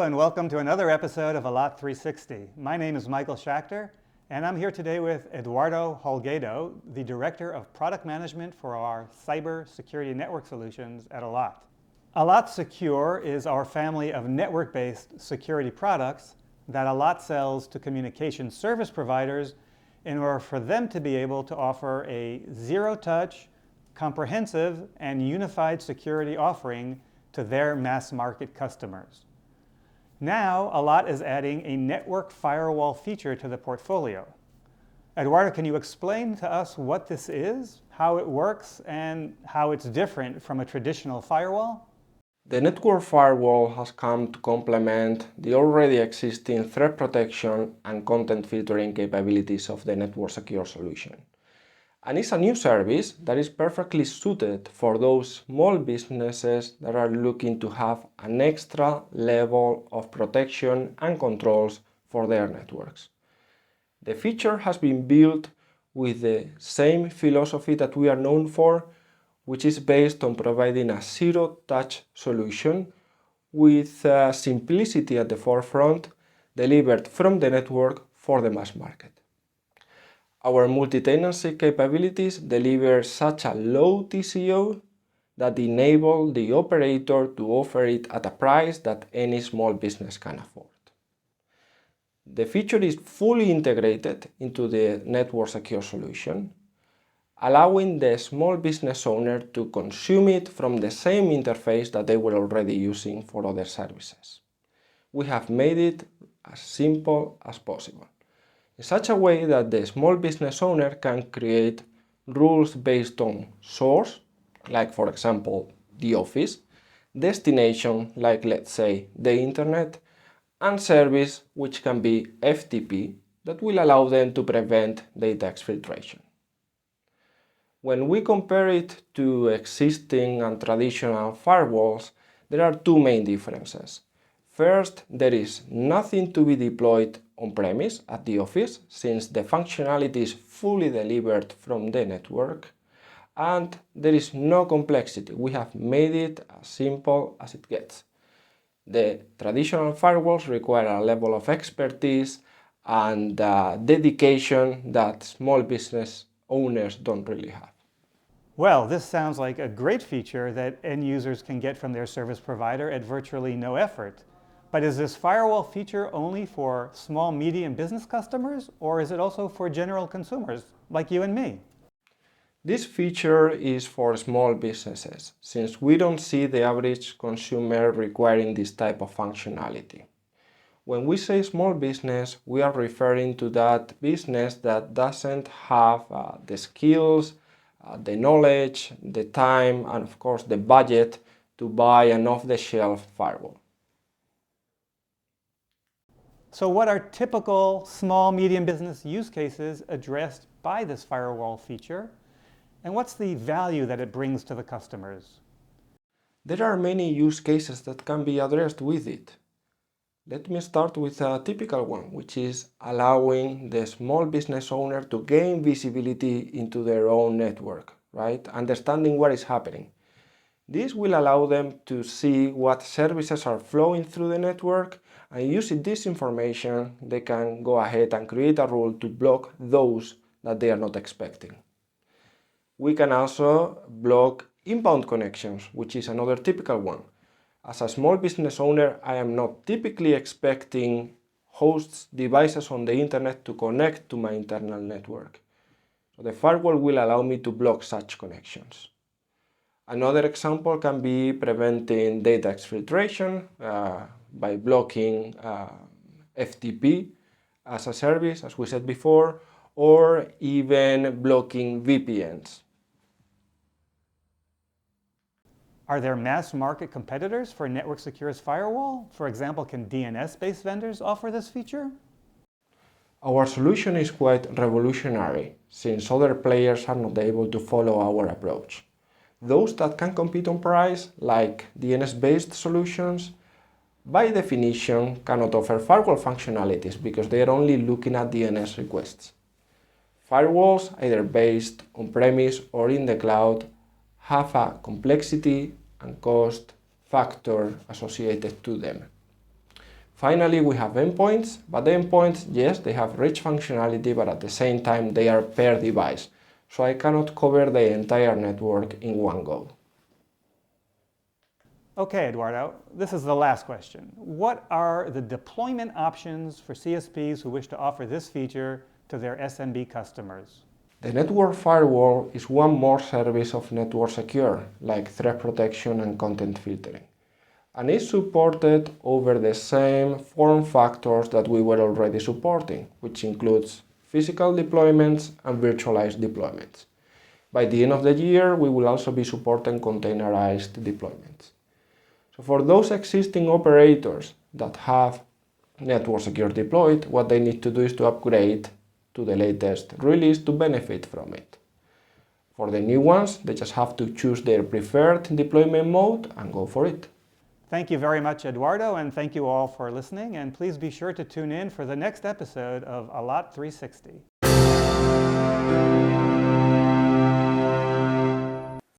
and welcome to another episode of Allot 360. My name is Michael Schachter, and I'm here today with Eduardo Holgado, the Director of Product Management for our Cyber Security Network Solutions at Allot. Allot Secure is our family of network-based security products that Allot sells to communication service providers in order for them to be able to offer a zero-touch, comprehensive, and unified security offering to their mass market customers. Now, Allot is adding a network firewall feature to the portfolio. Eduardo, can you explain to us what this is, how it works, and how it's different from a traditional firewall? The Netcore Firewall has come to complement the already existing threat protection and content filtering capabilities of the Netcore Secure solution. And it's a new service that is perfectly suited for those small businesses that are looking to have an extra level of protection and controls for their networks. The feature has been built with the same philosophy that we are known for, which is based on providing a zero-touch solution with simplicity at the forefront, delivered from the network for the mass market. Our multi-tenancy capabilities deliver such a low TCO that enable the operator to offer it at a price that any small business can afford. The feature is fully integrated into the Netcore Secure solution, allowing the small business owner to consume it from the same interface that they were already using for other services. We have made it as simple as possible, in such a way that the small business owner can create rules based on source, like for example the office, destination, like let's say the internet, and service, which can be FTP, that will allow them to prevent data exfiltration. When we compare it to existing and traditional firewalls, there are two main differences. First, there is nothing to be deployed on-premise at the office, since the functionality is fully delivered from the network, and there is no complexity. We have made it as simple as it gets. The traditional firewalls require a level of expertise and dedication that small business owners don't really have. Well, this sounds like a great feature that end users can get from their service provider at virtually no effort. But is this firewall feature only for small, medium business customers, or is it also for general consumers like you and me? This feature is for small businesses, since we don't see the average consumer requiring this type of functionality. When we say small business, we are referring to that business that doesn't have the skills, the knowledge, the time, and of course the budget to buy an off-the-shelf firewall. So what are typical small, medium business use cases addressed by this firewall feature? And what's the value that it brings to the customers? There are many use cases that can be addressed with it. Let me start with a typical one, which is allowing the small business owner to gain visibility into their own network, right? Understanding what is happening. This will allow them to see what services are flowing through the network, and using this information, they can go ahead and create a rule to block those that they are not expecting. We can also block inbound connections, which is another typical one. As a small business owner, I am not typically expecting hosts, devices on the internet to connect to my internal network. So the firewall will allow me to block such connections. Another example can be preventing data exfiltration by blocking FTP as a service, as we said before, or even blocking VPNs. Are there mass market competitors for Network Secure's firewall? For example, can DNS-based vendors offer this feature? Our solution is quite revolutionary, since other players are not able to follow our approach. Those that can compete on price, like DNS-based solutions, by definition cannot offer firewall functionalities because they are only looking at DNS requests. Firewalls, either based on-premise or in the cloud, have a complexity and cost factor associated to them. Finally, we have endpoints, but endpoints, yes, they have rich functionality, but at the same time they are per device, so I cannot cover the entire network in one go. Okay, Eduardo, this is the last question. What are the deployment options for CSPs who wish to offer this feature to their SMB customers? The Netcore Firewall is one more service of Netcore Secure, like threat protection and content filtering, and is supported over the same form factors that we were already supporting, which includes physical deployments and virtualized deployments. By the end of the year, we will also be supporting containerized deployments. So for those existing operators that have Netcore Secure deployed, what they need to do is to upgrade to the latest release to benefit from it. For the new ones, they just have to choose their preferred deployment mode and go for it. Thank you very much, Eduardo, and thank you all for listening. And please be sure to tune in for the next episode of Allot 360.